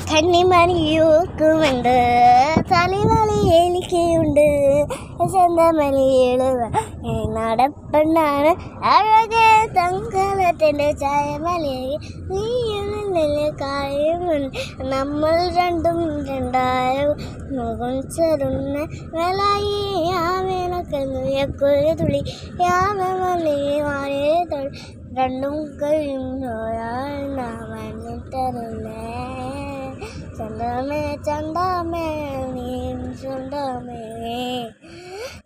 കണ്ണിമണിയൂക്കുമുണ്ട്, തലവളി എനിക്കുണ്ട്, ചന്തമലിയില് നടപ്പുണ്ടാണ് അഴകെ തങ്കലത്തിൻ്റെ ചായമലയിൽ നീ കായുമുണ്ട്. നമ്മൾ രണ്ടും രണ്ടായും മുഖം ചെറുന്ന വേലായി യാവേനക്കൊരു തുളി യാവമലി വാഴേ തൊഴി രണ്ടും കഴിയും തരുന്നേ ചന്തമേ ചന്തമേ നീ ചന്തമേ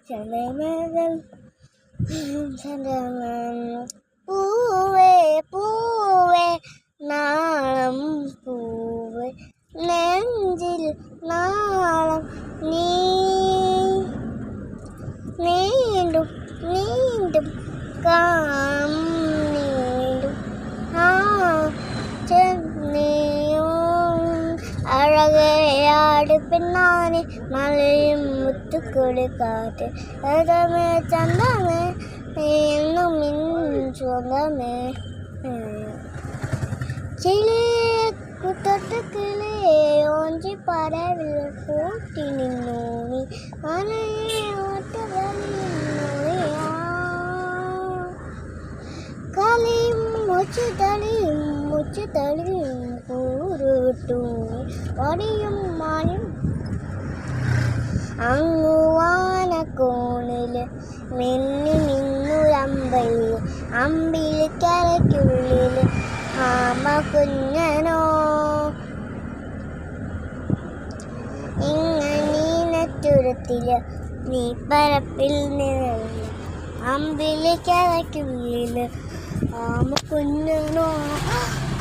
ചന്തമേകൾ ചന്തമേ പൂവേ പൂവേ നാളം പൂവേ നെഞ്ചിൽ നാളം നീ നീണ്ടും നീണ്ടും കാം നീണ്ടും അഴകയാട് പിന്നാനെ മലയും മുത്തുക്കൊടി കാറ്റ് ചന്തമേ ചന്തമേ എന്നും സ്വന്തമേ ചിലേ കുത്തട്ട് കിളേ ഓഞ്ചി പറവിൽ കൂട്ടി നിന്നു നീ മലയെ കളിയും മുച്ചു തളിയും കൂറുട്ടു പടിയും മായും അങ്ങുവാനക്കോണില് മിന്നി നിന്നൊരമ്പയിൽ അമ്പിളിക്കരയ്ക്കുള്ളില് ആമ കുഞ്ഞനോ ഇങ്ങനീനറ്റുരത്തില് നീ പരപ്പിൽ നിഴലില് അമ്പിളിക്കരയ്ക്കുള്ളില് ആമ കുഞ്ഞനോ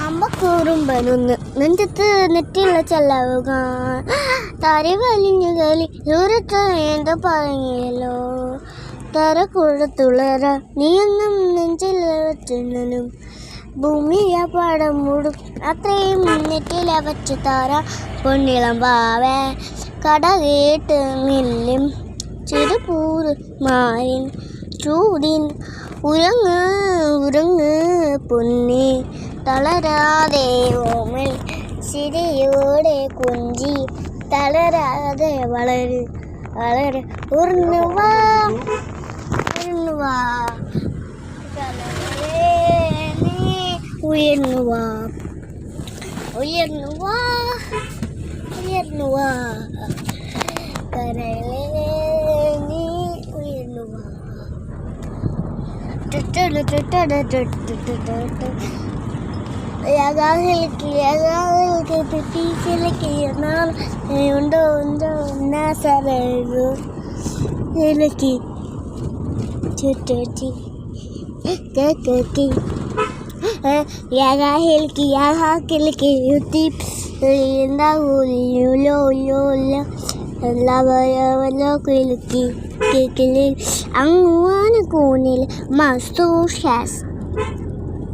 അമ്മ കൂറുമ്പനൊന്ന് നെഞ്ചത്ത് നെറ്റിയുള്ള ചെലവുക തരി വലിഞ്ഞു കളി ദൂരത്ത് എന്തോ പറഞ്ഞല്ലോ തര കുഴത്തുളര നീയൊന്നും നെഞ്ചിൽ വെച്ചിനും ഭൂമിയെ പടം മൂടും അത്രയും നെറ്റില വച്ച് താര പൊന്നിളം പാവേ കട കേട്ട് മില്ലും ചെറുപൂറ് മാറിൻ ചൂടിൻ ഉറങ്ങ് ഉറങ്ങ് പൊന്നി തളരാതെ ഓമൽ ചിരിയോടെ കുഞ്ചി തളരാതെ വളര് വളര് ഉയർന്നുവാ ഉയർന്നുവാ ഉയർന്നുവാ ഉയർന്നുവാ ഉയർന്നുവാ കരളേ നീ ഉയർന്നുവാ ഉണ്ടോ ഉണ്ടോ സറു എനിക്ക് ചുറ്റി അങ്ങുവാന കോണിൽ മസ്തു ഷാസ്